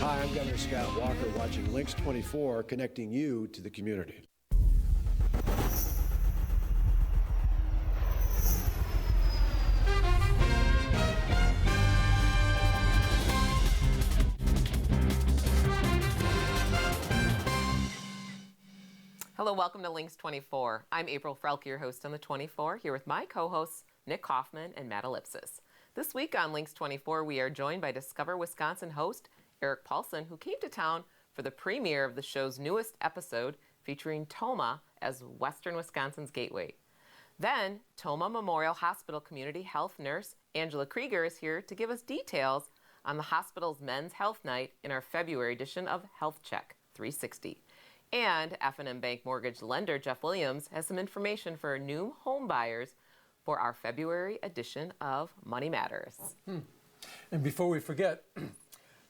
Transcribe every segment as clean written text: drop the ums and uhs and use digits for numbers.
Hi, I'm Governor Scott Walker, watching LYNXX 24, connecting you to the community. Hello, welcome to LYNXX 24. I'm April Frelke, your host on the 24, here with my co-hosts Nick Kaufman and Matt Ellipsis. This week on LYNXX 24, we are joined by Discover Wisconsin host Eric Paulson, who came to town for the premiere of the show's newest episode featuring Toma as Western Wisconsin's gateway. Then, Toma Memorial Hospital Community Health Nurse Angela Krieger is here to give us details on the hospital's Men's Health Night in our February edition of Health Check 360. And F&M Bank mortgage lender Jeff Williams has some information for new home buyers for our February edition of Money Matters. And before we forget,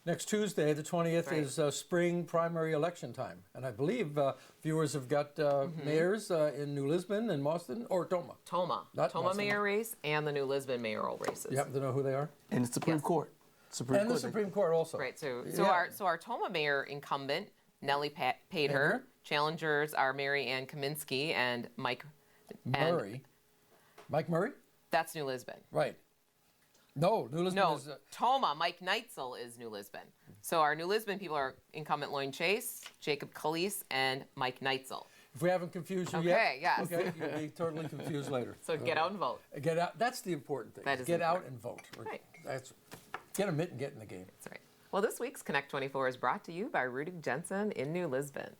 next Tuesday, the 20th, is spring primary election time. And I believe viewers have got mayors in New Lisbon and Boston, or Toma. Toma mayor race and the New Lisbon mayoral races. You happen to know who they are? And the Supreme Court. The Supreme Court also. Right, so our Toma mayor incumbent, Nellie Pater. Challengers are Mary Ann Kaminsky and Mike Murray. Mike Murray? That's New Lisbon. Right. No, New Lisbon is... Toma, Mike Neitzel is New Lisbon. So our New Lisbon people are incumbent Lloyd Chase, Jacob Calise, and Mike Neitzel. If we haven't confused you yet. Okay, yes. Okay, you'll be totally confused later. So get out and vote. Get out. That's the important thing. That is get important. out and vote. Right. Get a mitt and get in the game. That's right. Well, this week's Connect 24 is brought to you by Rudig Jensen in New Lisbon.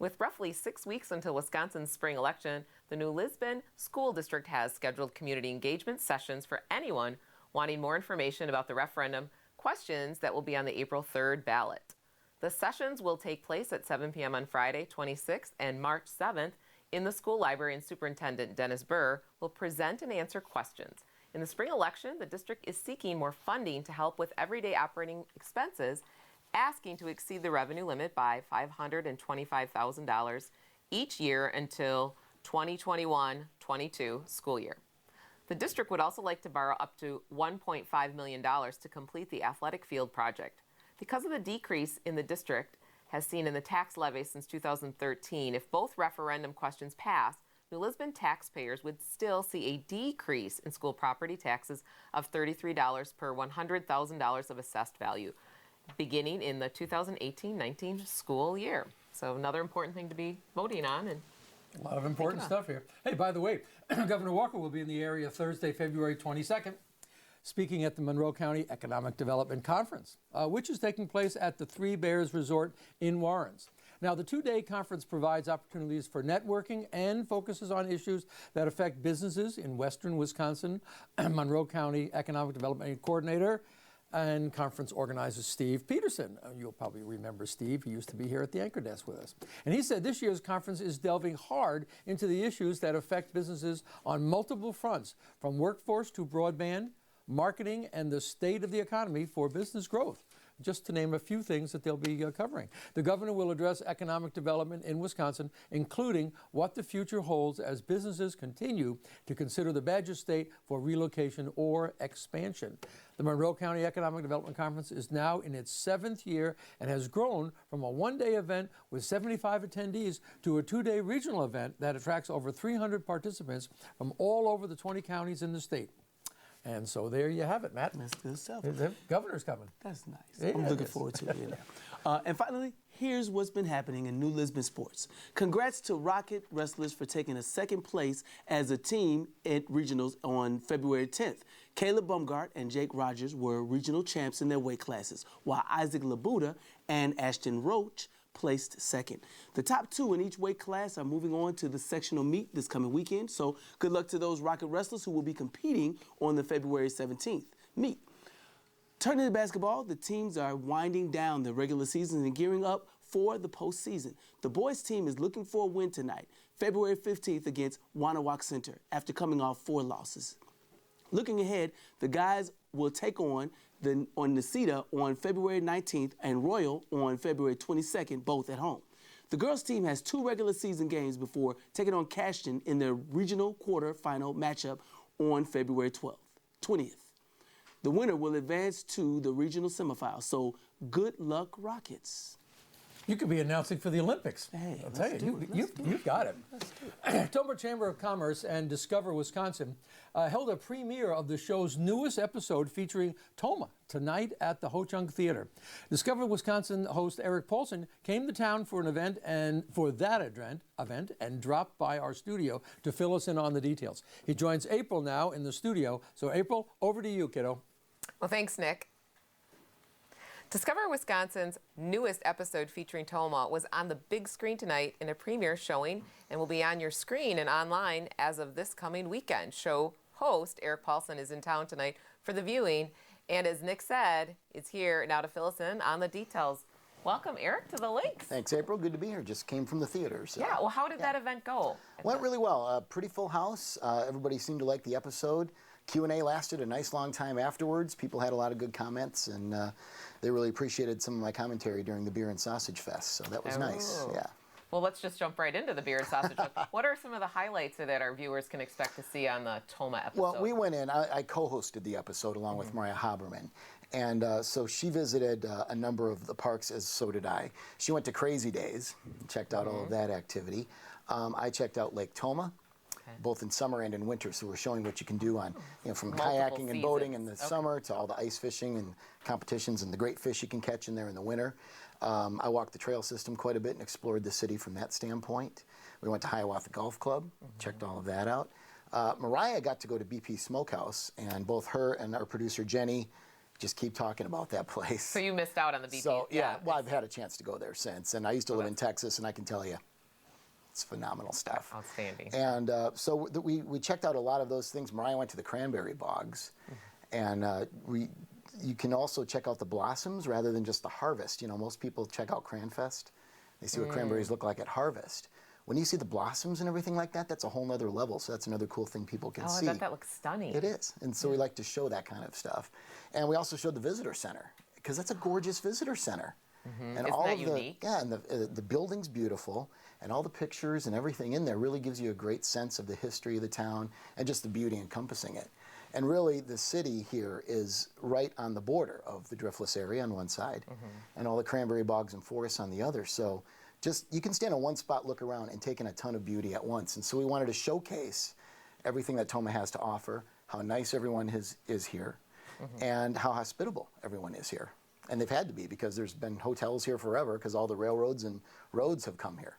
With roughly 6 weeks until Wisconsin's spring election, the New Lisbon School District has scheduled community engagement sessions for anyone wanting more information about the referendum questions that will be on the April 3rd ballot. The sessions will take place at 7 p.m. on Friday, 26th, and March 7th in the school library, and Superintendent Dennis Burr will present and answer questions. In the spring election, the district is seeking more funding to help with everyday operating expenses, asking to exceed the revenue limit by $525,000 each year until 2021-22 school year. The district would also like to borrow up to $1.5 million to complete the athletic field project. Because of the decrease in the district has seen in the tax levy since 2013, if both referendum questions pass, New Lisbon taxpayers would still see a decrease in school property taxes of $33 per $100,000 of assessed value, beginning in the 2018-19 school year. So another important thing to be voting on. And a lot of important stuff here. Hey, by the way, Governor Walker will be in the area Thursday, February 22nd, speaking at the Monroe County Economic Development Conference, which is taking place at the Three Bears Resort in Warrens. Now, the two-day conference provides opportunities for networking and focuses on issues that affect businesses in western Wisconsin. Monroe County Economic Development Coordinator and conference organizer Steve Peterson. You'll probably remember Steve. He used to be here at the anchor desk with us. And he said this year's conference is delving hard into the issues that affect businesses on multiple fronts, from workforce to broadband, marketing, and the state of the economy for business growth, just to name a few things that they'll be covering. The governor will address economic development in Wisconsin, including what the future holds as businesses continue to consider the Badger State for relocation or expansion. The Monroe County Economic Development Conference is now in its 7th year and has grown from a one-day event with 75 attendees to a two-day regional event that attracts over 300 participants from all over the 20 counties in the state. And so there you have it, Matt. That's good stuff. The governor's coming. That's nice. Yeah, I'm looking forward to it. And finally, here's what's been happening in New Lisbon sports. Congrats to Rocket Wrestlers for taking a second place as a team at regionals on February 10th. Caleb Bumgart and Jake Rogers were regional champs in their weight classes, while Isaac Labuda and Ashton Roach placed second. The top two in each weight class are moving on to the sectional meet this coming weekend, so good luck to those Rocket wrestlers who will be competing on the February 17th meet. Turning to basketball, the teams are winding down the regular season and gearing up for the postseason. The boys team is looking for a win tonight, February 15th against Wanawak Center, after coming off 4 losses. Looking ahead, the guys will take on Necedah on February 19th and Royal on February 22nd, both at home. The girls team has 2 regular season games before taking on Cashton in their regional quarterfinal matchup on February 20th. The winner will advance to the regional semifinals. So good luck, Rockets. You could be announcing for the Olympics. Hey, I'll tell you, you've got it. Tomah Chamber of Commerce and Discover Wisconsin held a premiere of the show's newest episode featuring Tomah tonight at the Ho Chunk Theater. Discover Wisconsin host Eric Paulson came to town for an event and dropped by our studio to fill us in on the details. He joins April now in the studio. So April, over to you, kiddo. Well, thanks, Nick. Discover Wisconsin's newest episode featuring Tomah was on the big screen tonight in a premiere showing and will be on your screen and online as of this coming weekend. Show host Eric Paulson is in town tonight for the viewing, and as Nick said, is here now to fill us in on the details. Welcome, Eric, to the LYNXX. Thanks, April. Good to be here. Just came from the theater. So. Yeah, well, how did that event go? Went really well. Pretty full house. Everybody seemed to like the episode. Q&A lasted a nice long time afterwards. People had a lot of good comments, and they really appreciated some of my commentary during the Beer and Sausage Fest, so that was nice. Yeah. Well, let's just jump right into the Beer and Sausage Fest. What are some of the highlights that our viewers can expect to see on the Tomah episode? Well, we went in. I co-hosted the episode along with Mariah Haberman. And so she visited a number of the parks, as so did I. She went to Crazy Days, checked out all of that activity. I checked out Lake Tomah, both in summer and in winter. So we're showing what you can do on, from kayaking and boating in the summer to all the ice fishing and competitions and the great fish you can catch in there in the winter. I walked the trail system quite a bit and explored the city from that standpoint. We went to Hiawatha Golf Club, checked all of that out. Mariah got to go to BP Smokehouse, and both her and our producer Jenny just keep talking about that place. So you missed out on the BP. So yeah, well, I've had a chance to go there since, and I used to live in Texas, and I can tell you, it's phenomenal stuff. Outstanding. And so we checked out a lot of those things. Mariah went to the cranberry bogs, and you can also check out the blossoms rather than just the harvest. Most people check out Cranfest. They see what cranberries look like at harvest. When you see the blossoms and everything like that, that's a whole nother level. So that's another cool thing people can see. I bet that looks stunning. It is. And so we like to show that kind of stuff. And we also showed the visitor center, because that's a gorgeous visitor center. And Isn't all that of unique? and the building's beautiful, and all the pictures and everything in there really gives you a great sense of the history of the town and just the beauty encompassing it. And really, the city here is right on the border of the Driftless area on one side, and all the cranberry bogs and forests on the other. So you can stand in one spot, look around, and take in a ton of beauty at once. And so we wanted to showcase everything that Tomah has to offer, how nice everyone is here, and how hospitable everyone is here. And they've had to be, because there's been hotels here forever, because all the railroads and roads have come here.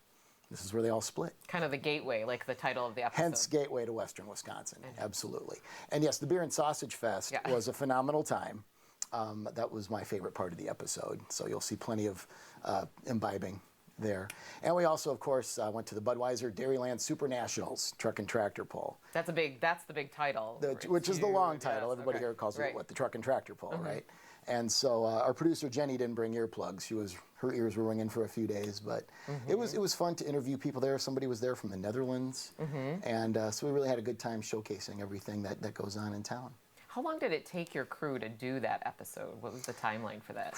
This is where they all split. Kind of the gateway, like the title of the episode. Hence, gateway to Western Wisconsin. Absolutely. And yes, the Beer and Sausage Fest was a phenomenal time. That was my favorite part of the episode. So you'll see plenty of imbibing there. And we also, of course, went to the Budweiser Dairyland Super Nationals Truck and Tractor Pull. That's the big title. Which is the long title. Everybody here calls it the Truck and Tractor Pull, right? And so our producer Jenny didn't bring earplugs. Her ears were ringing for a few days, but it was fun to interview people there. Somebody was there from the Netherlands, and so we really had a good time showcasing everything that goes on in town. How long did it take your crew to do that episode? What was the timeline for that?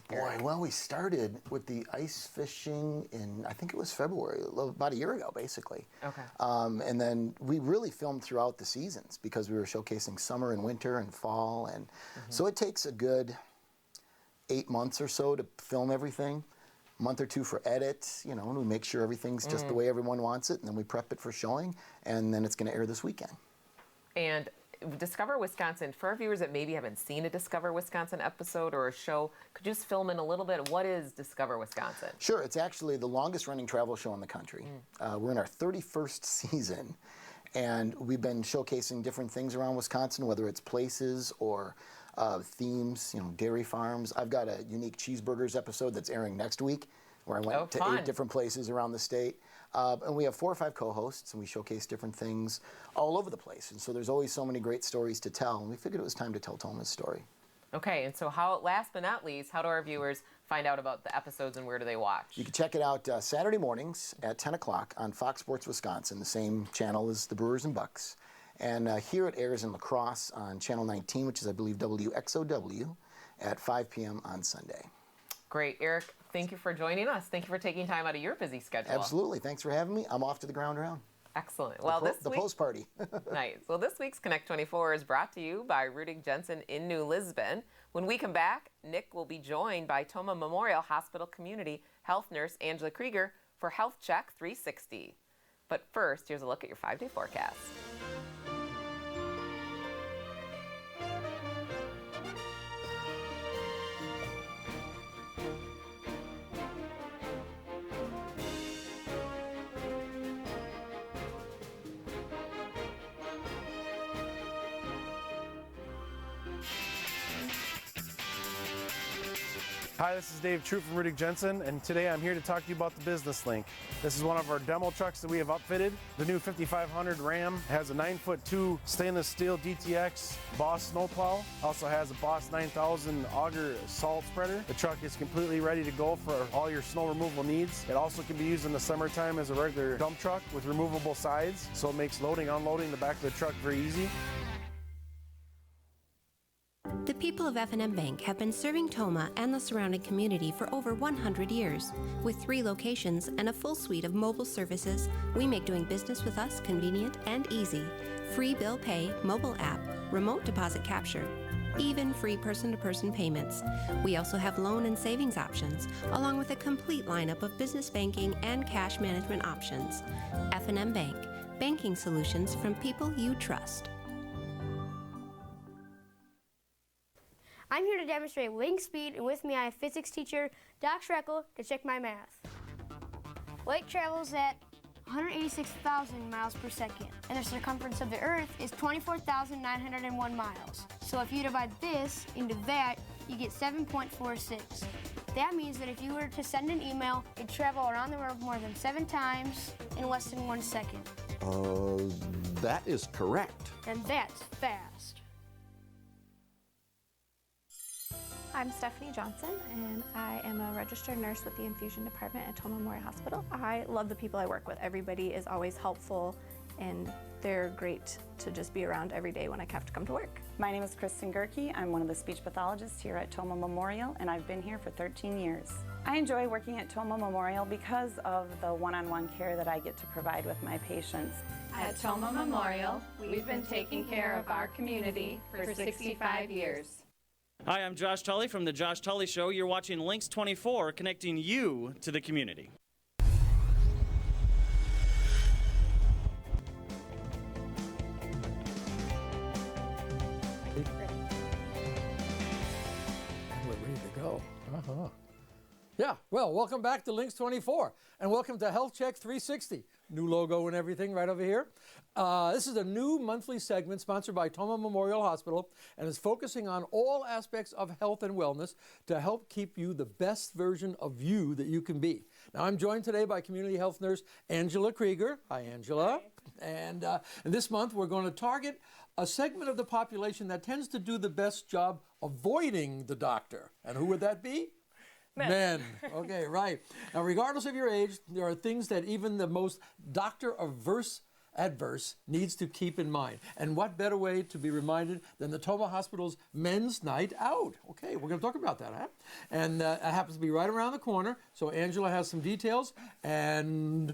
Boy, well, we started with the ice fishing in, I think it was February, about a year ago, basically. Okay. And then we really filmed throughout the seasons, because we were showcasing summer and winter and fall. And so it takes a good 8 months or so to film everything. A month or two for edits, and we make sure everything's just the way everyone wants it. And then we prep it for showing, and then it's going to air this weekend. And Discover Wisconsin, for our viewers that maybe haven't seen a Discover Wisconsin episode or a show, could you just fill in a little bit? What is Discover Wisconsin? Sure. It's actually the longest running travel show in the country. We're in our 31st season, and we've been showcasing different things around Wisconsin, whether it's places or themes, dairy farms. I've got a unique cheeseburgers episode that's airing next week, where I went to 8 different places around the state. And we have 4 or 5 co-hosts, and we showcase different things all over the place. And so there's always so many great stories to tell, and we figured it was time to tell Tomah's story. Okay, and so last but not least, how do our viewers find out about the episodes, and where do they watch? You can check it out Saturday mornings at 10 o'clock on Fox Sports Wisconsin, the same channel as the Brewers and Bucks. And here it airs in La Crosse on Channel 19, which is, I believe, WXOW, at 5 p.m. on Sunday. Great. Eric, thank you for joining us. Thank you for taking time out of your busy schedule. Absolutely. Thanks for having me. I'm off to the ground round. Excellent. Well, this The week, post party. nice. Well, this week's Connect 24 is brought to you by LYNXX Jensen in New Lisbon. When we come back, Nick will be joined by Toma Memorial Hospital Community Health Nurse Angela Krieger for Health Check 360. But first, here's a look at your 5-day forecast. Hi, this is Dave Troop from LYNXX Jensen, and today I'm here to talk to you about the Business Link. This is one of our demo trucks that we have upfitted. The new 5500 Ram has a 9'2" stainless steel DTX Boss snowplow. Also has a Boss 9000 auger salt spreader. The truck is completely ready to go for all your snow removal needs. It also can be used in the summertime as a regular dump truck with removable sides, so it makes loading, unloading the back of the truck very easy. The people of F&M Bank have been serving Toma and the surrounding community for over 100 years. With 3 locations and a full suite of mobile services, we make doing business with us convenient and easy. Free bill pay, mobile app, remote deposit capture, even free person-to-person payments. We also have loan and savings options, along with a complete lineup of business banking and cash management options. F&M Bank, banking solutions from people you trust. I'm here to demonstrate LYNXX speed, and with me I have physics teacher Doc Schreckle to check my math. Light travels at 186,000 miles per second, and the circumference of the Earth is 24,901 miles. So if you divide this into that, you get 7.46. That means that if you were to send an email, it'd travel around the world more than 7 times in less than 1 second. That is correct. And that's fast. I'm Stephanie Johnson, and I am a registered nurse with the infusion department at Toma Memorial Hospital. I love the people I work with. Everybody is always helpful, and they're great to just be around every day when I have to come to work. My name is Kristen Gerke. I'm one of the speech pathologists here at Toma Memorial, and I've been here for 13 years. I enjoy working at Toma Memorial because of the one-on-one care that I get to provide with my patients. At Toma Memorial, we've been taking care of our community for 65 years. Hi, I'm Josh Tully from The Josh Tully Show. You're watching LYNXX 24, connecting you to the community. We're ready to go. Yeah, well, welcome back to LYNXX 24, and welcome to Health Check 360. New logo and everything right over here. This is a new monthly segment sponsored by Toma Memorial Hospital, and is focusing on all aspects of health and wellness to help keep you the best version of you that you can be. Now, I'm joined today by community health nurse Angela Krieger. Hi, Angela. Hi. And this month, we're going to target a segment of the population that tends to do the best job avoiding the doctor. And who would that be? Men. Okay, right. Now, regardless of your age, there are things that even the most doctor-adverse needs to keep in mind. And what better way to be reminded than the Toma Hospital's Men's Night Out? Okay, we're going to talk about that, huh? And it happens to be right around the corner. So Angela has some details. And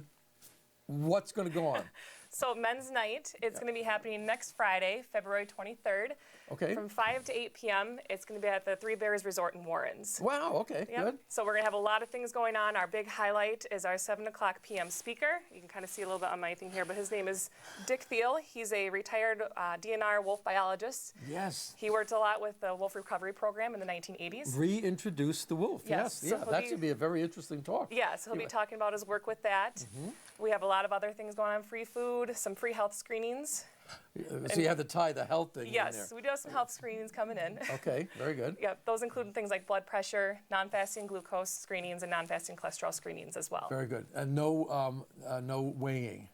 what's going to go on? So Men's Night, it's going to be happening next Friday, February 23rd. Okay. From 5 to 8 p.m. It's going to be at the Three Bears Resort in Warrens. Wow, okay, good. So we're going to have a lot of things going on. Our big highlight is our 7 o'clock p.m. speaker. You can kind of see a little bit on my thing here, but his name is Dick Thiel. He's a retired DNR wolf biologist. Yes. He worked a lot with the Wolf Recovery Program in the 1980s. Reintroduce the wolf, yes. So Yeah, that should be a very interesting talk. Yes, he'll be talking about his work with that. Mm-hmm. We have a lot of other things going on, free food, some free health screenings. So you have to tie the health thing in there. Yes, we do have some health screenings coming in. Okay, very good. Yep, those include things like blood pressure, non-fasting glucose screenings, and non-fasting cholesterol screenings as well. Very good. And no weighing.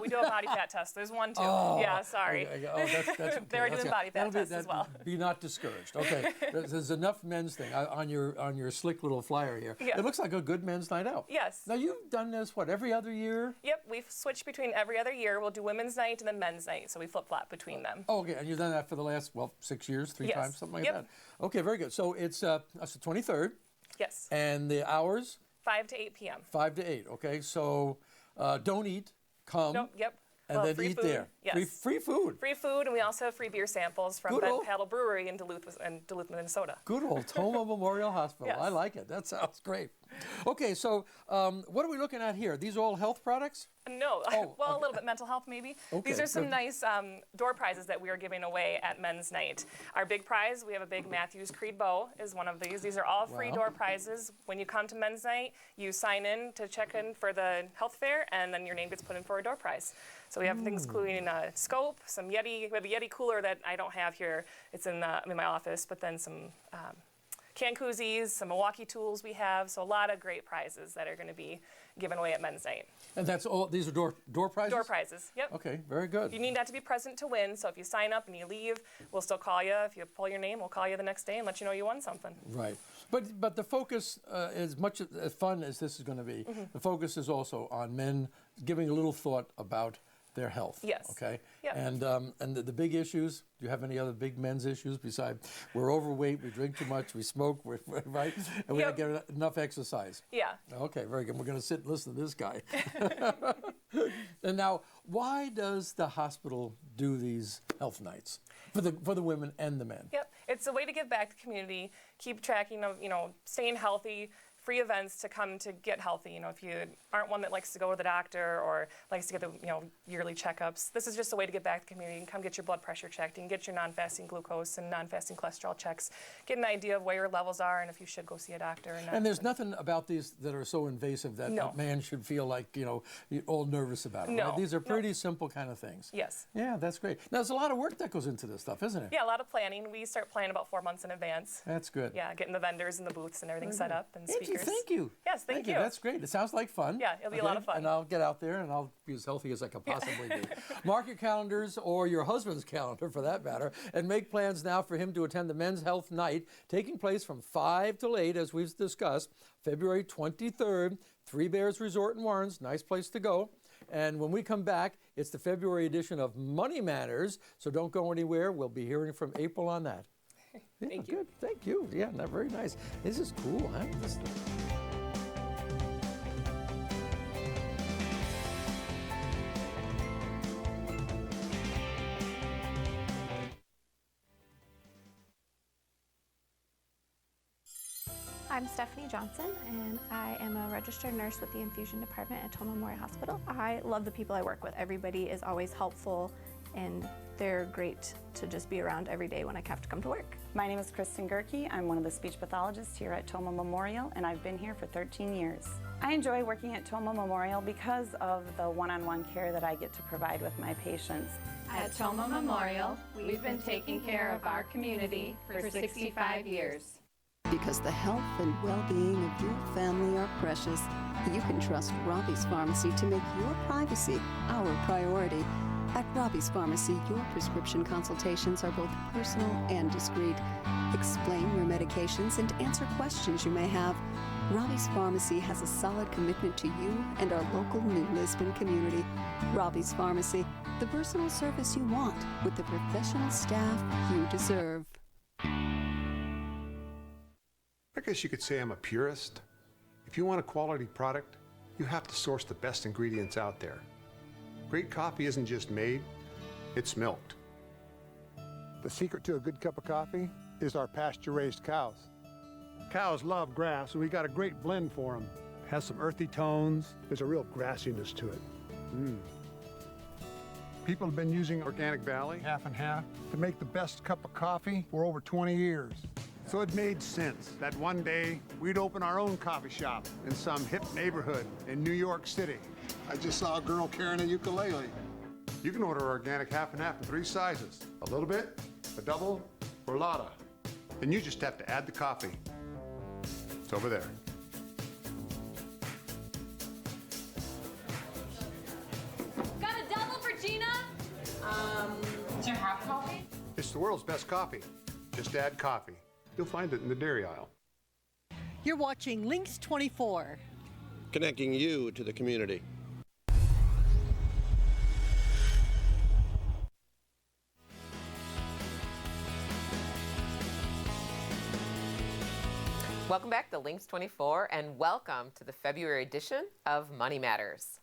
We do a body fat test. There's one too. Oh, yeah, sorry. Okay. Oh, that's okay. They're doing body fat tests as well. Be not discouraged. Okay, there's enough men's thing on your slick little flyer here. Yeah. It looks like a good men's night out. Yes. Now you've done this every other year? Yep, we've switched between every other year. We'll do women's night and then men's night, so we flip-flop between them. Oh, okay, and you've done that for the last 6 years, three times, something like that. Okay, very good. So it's that's the 23rd. Yes. And the hours? 5 to 8 p.m. 5 to 8. Okay, so don't eat. come. Nope, yep. And then free eat food. there. Yes. Free food. Free food, and we also have free beer samples from Good Bent old- Paddle Brewery in Duluth, Minnesota. Good old Toma Memorial Hospital. Yes. I like it. That sounds great. Okay, so what are we looking at here? These are all health products? No, Oh, well, okay. a little bit mental health maybe. Okay, These are some good. nice door prizes that we are giving away at Men's Night. Our big prize, we have a big Matthews Creed bow is one of these. These are all free Wow. door prizes. When you come to Men's Night, you sign in to check in for the health fair, and then your name gets put in for a door prize. So we have things including a scope, some Yeti, we have a Yeti cooler that I don't have here. It's in my office, but then some can koozies, some Milwaukee tools we have. So a lot of great prizes that are going to be given away at Men's Night. And that's all, these are door prizes? Door prizes, yep. Okay, very good. You need not to be present to win, so if you sign up and you leave, we'll still call you. If you pull your name, we'll call you the next day and let you know you won something. Right. But the focus, as much as fun as this is going to be, the focus is also on men giving a little thought about their health. Yes. Okay. Yep. And the big issues. Do you have any other big men's issues besides we're overweight, we drink too much, we smoke, right, and we don't get enough exercise? Yeah. Okay, very good. We're going to sit and listen to this guy. And now, why does the hospital do these health nights for the women and the men? Yep. It's a way to give back to the community, keep tracking of, staying healthy, free events to come to get healthy. If you aren't one that likes to go to the doctor or likes to get the yearly checkups, this is just a way to get back to the community. You can come get your blood pressure checked. You can get your non-fasting glucose and non-fasting cholesterol checks. Get an idea of where your levels are and if you should go see a doctor or not. And there's nothing about these that are so invasive that No. a man should feel like, you're all nervous about it. No. Right? These are No. pretty simple kind of things. Yes. Yeah, that's great. Now, there's a lot of work that goes into this stuff, isn't it? Yeah, a lot of planning. We start planning about 4 months in advance. That's good. Yeah, getting the vendors and the booths and everything set up and speakers. Thank you. Yes, thank you. That's great. It sounds like fun. Yeah, it'll be a lot of fun. And I'll get out there and I'll be as healthy as I can possibly be. Mark your calendars, or your husband's calendar for that matter, and make plans now for him to attend the Men's Health Night, taking place from 5 till 8, as we've discussed, February 23rd, Three Bears Resort in Warrens. Nice place to go. And when we come back, it's the February edition of Money Matters, so don't go anywhere. We'll be hearing from April on that. Yeah, Thank you. Good. Thank you. Yeah, very nice. This is cool, huh? I'm Stephanie Johnson, and I am a registered nurse with the infusion department at Toma Memorial Hospital. I love the people I work with. Everybody is always helpful, and they're great to just be around every day when I have to come to work. My name is Kristen Gerke. I'm one of the speech pathologists here at Toma Memorial, and I've been here for 13 years. I enjoy working at Toma Memorial because of the one-on-one care that I get to provide with my patients. At Toma Memorial, we've been taking care of our community for 65 years. Because the health and well-being of your family are precious, you can trust Robbie's Pharmacy to make your privacy our priority. At Robbie's Pharmacy, your prescription consultations are both personal and discreet. Explain your medications and answer questions you may have. Robbie's Pharmacy has a solid commitment to you and our local New Lisbon community. Robbie's Pharmacy, the personal service you want with the professional staff you deserve. I guess you could say I'm a purist. If you want a quality product, you have to source the best ingredients out there. Great coffee isn't just made, it's milked. The secret to a good cup of coffee is our pasture-raised cows. Cows love grass, and we got a great blend for them. Has some earthy tones. There's a real grassiness to it. People have been using Organic Valley, half and half, to make the best cup of coffee for over 20 years. So it made sense that one day we'd open our own coffee shop in some hip neighborhood in New York City. I just saw a girl carrying a ukulele. You can order organic half and half in 3 sizes. A little bit, a double, or a lotta. Then you just have to add the coffee. It's over there. Got a double for Gina? Do you have coffee? It's the world's best coffee. Just add coffee. You'll find it in the dairy aisle. You're watching LYNXX 24. Connecting you to the community. Welcome back to LYNXX 24, and welcome to the February edition of Money Matters.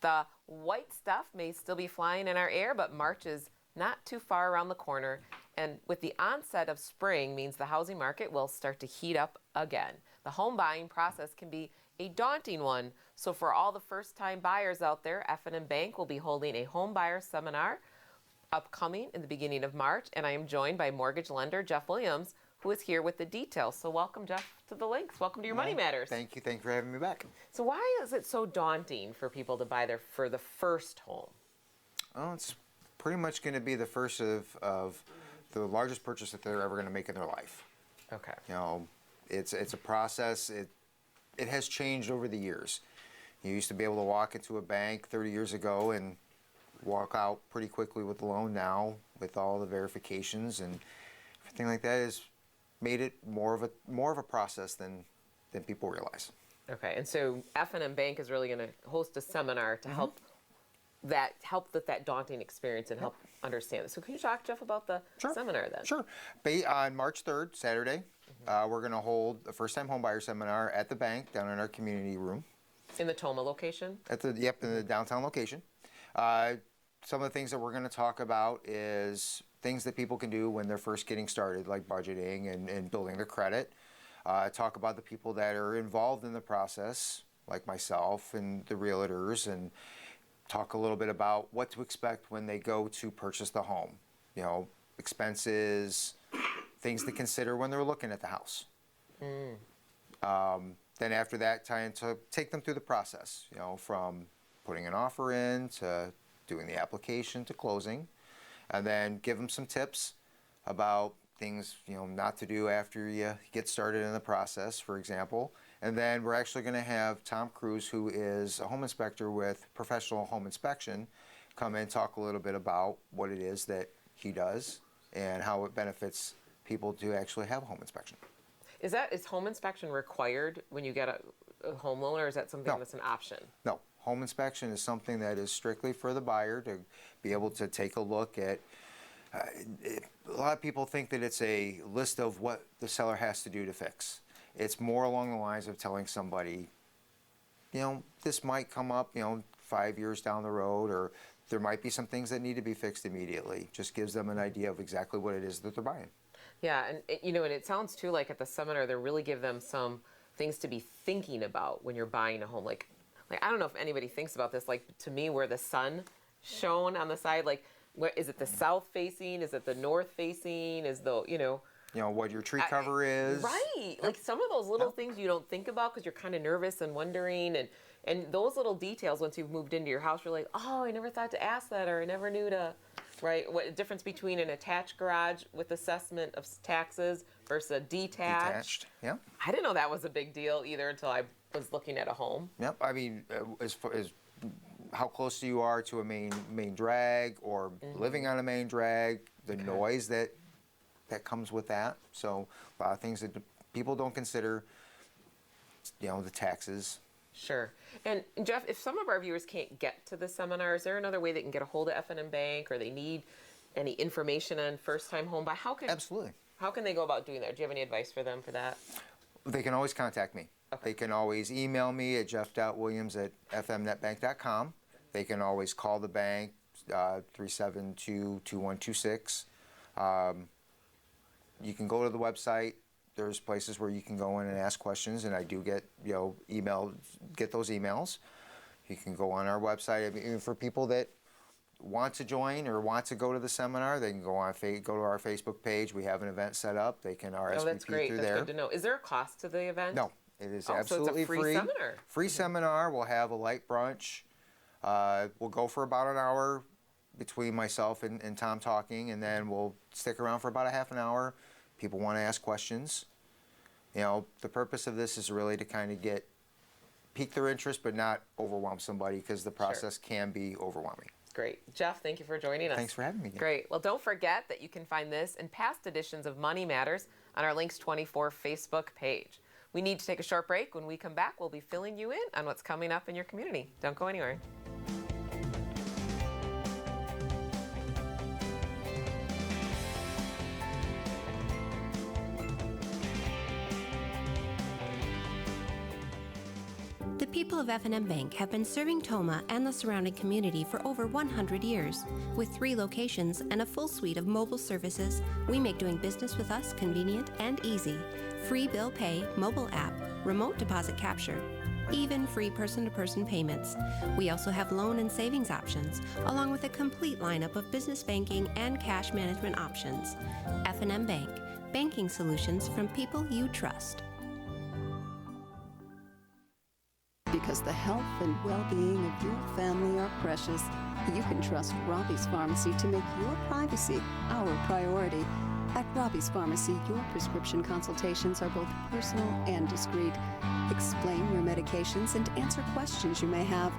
The white stuff may still be flying in our air, but March is not too far around the corner. And with the onset of spring means the housing market will start to heat up again. The home buying process can be a daunting one. So for all the first-time buyers out there, F&M Bank will be holding a home buyer seminar upcoming in the beginning of March. And I am joined by mortgage lender Jeff Williams, who is here with the details. So welcome, Jeff, to the LYNXX. Welcome to your Money Matters. Thank you. Thank you for having me back. So why is it so daunting for people to buy for the first home? Well, it's pretty much going to be the first of the largest purchase that they're ever going to make in their life. Okay. You know, it's a process. It has changed over the years. You used to be able to walk into a bank 30 years ago and walk out pretty quickly with the loan. Now, with all the verifications and everything like that, has made it more of a process than people realize. Okay, and so F&M Bank is really going to host a seminar to help with that daunting experience and help understand this. So can you talk, Jeff, about the seminar then? Sure. On March 3rd, Saturday, we're going to hold a first-time homebuyer seminar at the bank down in our community room. In the Toma location? In the downtown location. Some of the things that we're going to talk about is things that people can do when they're first getting started, like budgeting and building their credit. Talk about the people that are involved in the process, like myself and the realtors, and talk a little bit about what to expect when they go to purchase the home. You know, expenses, things to consider when they're looking at the house. Then after that, trying to take them through the process, you know, from putting an offer in to doing the application to closing, and then give them some tips about things, you know, not to do after you get started in the process, for example. And then we're actually going to have Tom Cruz, who is a home inspector with Professional Home Inspection, come in and talk a little bit about what it is that he does and how it benefits people to actually have a home inspection. Is home inspection required when you get a home loan, or is that something that's an option? No. Home inspection is something that is strictly for the buyer to be able to take a look at. A lot of people think that it's a list of what the seller has to do to fix. It's more along the lines of telling somebody, you know, this might come up, you know, 5 years down the road, or there might be some things that need to be fixed immediately. Just gives them an idea of exactly what it is that they're buying. Yeah, and and it sounds too like at the seminar they really give them some things to be thinking about when you're buying a home. Like I don't know if anybody thinks about this. Like to me, where the sun shone on the side, like where is it the south facing? Is it the north facing? Is the you know what your tree cover is? Right. Like some of those little things you don't think about because you're kind of nervous and wondering, and those little details once you've moved into your house, you're like, oh, I never thought to ask that, or I never knew to. Right, what difference between an attached garage with assessment of taxes versus a detached? Yeah. I didn't know that was a big deal either until I was looking at a home. Yep. I mean, as far as how close you are to a main drag, or living on a main drag, the noise that comes with that. So a lot of things that people don't consider. You know, the taxes. Sure. And Jeff, if some of our viewers can't get to the seminar, is there another way they can get a hold of F&M Bank, or they need any information on first-time home buy? Absolutely. How can they go about doing that? Do you have any advice for them for that? They can always contact me. Okay. They can always email me at jeff.williams@fmnetbank.com. They can always call the bank, 372-2126. You can go to the website. There's places where you can go in and ask questions, and I do get get those emails. You can go on our website. I mean, for people that want to join or want to go to the seminar, they can go to our Facebook page. We have an event set up. They can RSVP that's great. through That's there. good to know. Is there a cost to the event? No, it is So absolutely it's a free seminar. Free seminar. We'll have a light brunch. We'll go for about an hour between myself and Tom talking, and then we'll stick around for about a half an hour. People want to ask questions. You know, the purpose of this is really to kind of pique their interest, but not overwhelm somebody, because the process can be overwhelming. Great. Jeff, thank you for joining us. Thanks for having me again. Great. Well, don't forget that you can find this and past editions of Money Matters on our LYNXX 24 Facebook page. We need to take a short break. When we come back, we'll be filling you in on what's coming up in your community. Don't go anywhere. The people of F&M Bank have been serving Toma and the surrounding community for over 100 years. With 3 locations and a full suite of mobile services, we make doing business with us convenient and easy. Free bill pay, mobile app, remote deposit capture, even free person-to-person payments. We also have loan and savings options, along with a complete lineup of business banking and cash management options. F&M Bank, banking solutions from people you trust. Because the health and well-being of your family are precious, you can trust Robbie's Pharmacy to make your privacy our priority. At Robbie's Pharmacy, your prescription consultations are both personal and discreet. Explain your medications and answer questions you may have.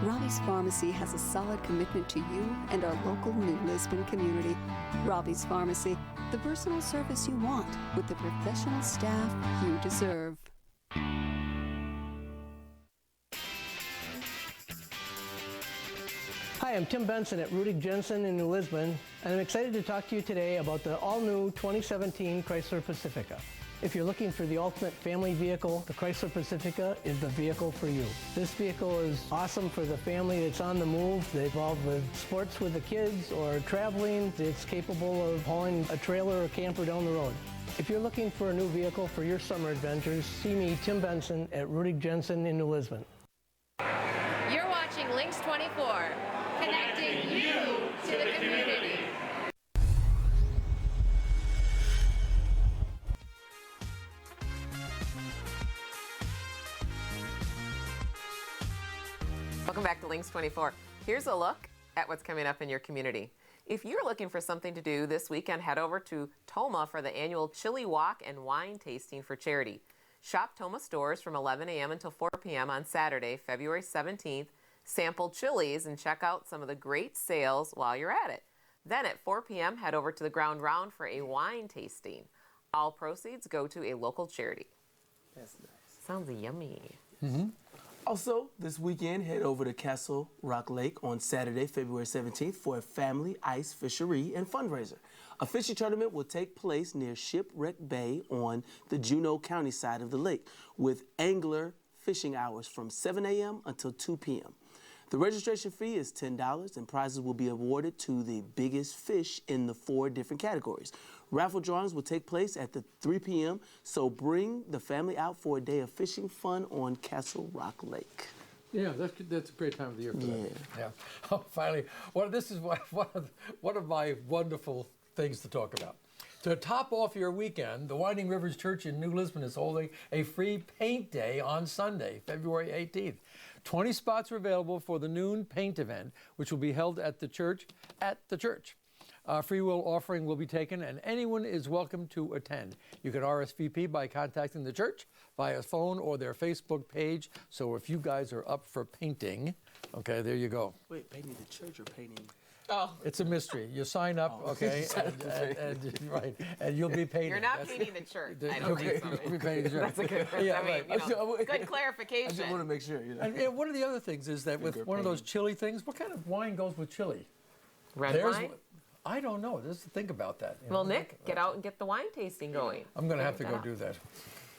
Robbie's Pharmacy has a solid commitment to you and our local New Lisbon community. Robbie's Pharmacy, the personal service you want with the professional staff you deserve. Hi, I'm Tim Benson at LYNXX Jensen in New Lisbon, and I'm excited to talk to you today about the all-new 2017 Chrysler Pacifica. If you're looking for the ultimate family vehicle, the Chrysler Pacifica is the vehicle for you. This vehicle is awesome for the family that's on the move, that's involved with sports with the kids or traveling. It's capable of hauling a trailer or camper down the road. If you're looking for a new vehicle for your summer adventures, see me, Tim Benson, at LYNXX Jensen in New Lisbon. You're watching LYNXX 24, connecting you to the community. Welcome back to LYNXX 24. Here's a look at what's coming up in your community. If you're looking for something to do this weekend, head over to Toma for the annual Chili Walk and Wine Tasting for charity. Shop Toma stores from 11 a.m. until 4 p.m. on Saturday, February 17th. Sample chilies and check out some of the great sales while you're at it. Then at 4 p.m., head over to the Ground Round for a wine tasting. All proceeds go to a local charity. That's nice. Sounds yummy. Also, this weekend, head over to Castle Rock Lake on Saturday, February 17th for a family ice fishery and fundraiser. A fishing tournament will take place near Shipwreck Bay on the Juneau County side of the lake with angler fishing hours from 7 a.m. until 2 p.m. The registration fee is $10 and prizes will be awarded to the biggest fish in the 4 different categories. Raffle drawings will take place at the 3 p.m., so bring the family out for a day of fishing fun on Castle Rock Lake. Yeah, that's a great time of the year for that. Yeah. Oh, finally, this is one of my wonderful things to talk about. To top off your weekend, the Winding Rivers Church in New Lisbon is holding a free paint day on Sunday, February 18th. 20 spots are available for the noon paint event, which will be held at the church. Free will offering will be taken, and anyone is welcome to attend. You can RSVP by contacting the church via phone or their Facebook page. So if you guys are up for painting, okay, there you go. Wait, painting the church or painting? Oh. It's a mystery. You sign up, okay, and you'll be painting. You're not painting the church. I don't think so. You'll be painting the church. That's a good, good clarification. I just want to make sure. And one of the other things is that with one of those chili things, what kind of wine goes with chili? Red wine? I don't know. Just think about that. Well, Nick, get out and get the wine tasting going. I'm going to have to go do that.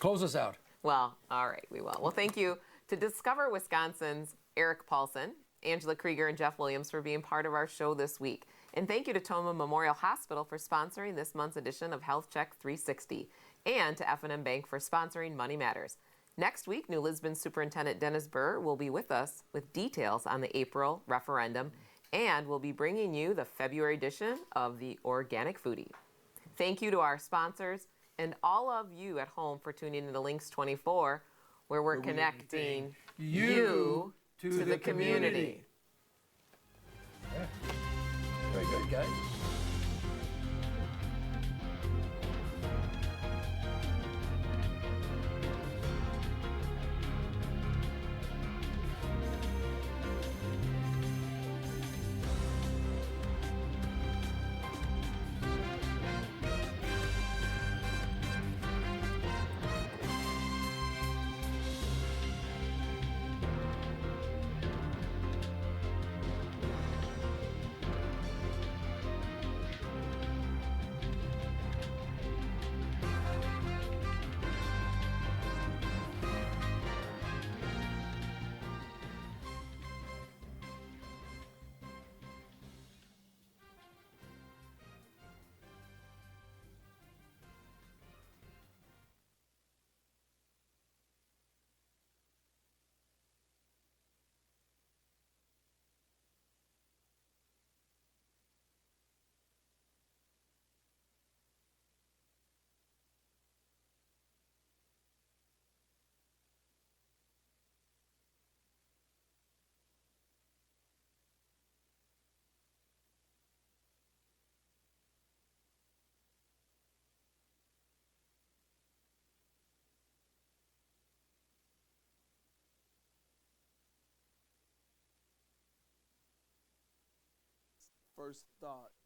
Close us out. Well, all right, we will. Well, thank you to Discover Wisconsin's Eric Paulson, Angela Krieger, and Jeff Williams for being part of our show this week. And thank you to Toma Memorial Hospital for sponsoring this month's edition of Health Check 360, and to F&M Bank for sponsoring Money Matters. Next week, New Lisbon Superintendent Dennis Burr will be with us with details on the April referendum, and we'll be bringing you the February edition of the Organic Foodie. Thank you to our sponsors and all of you at home for tuning into LYNXX 24, where we're connecting you to the community. Yeah. Very good, guys. first thought.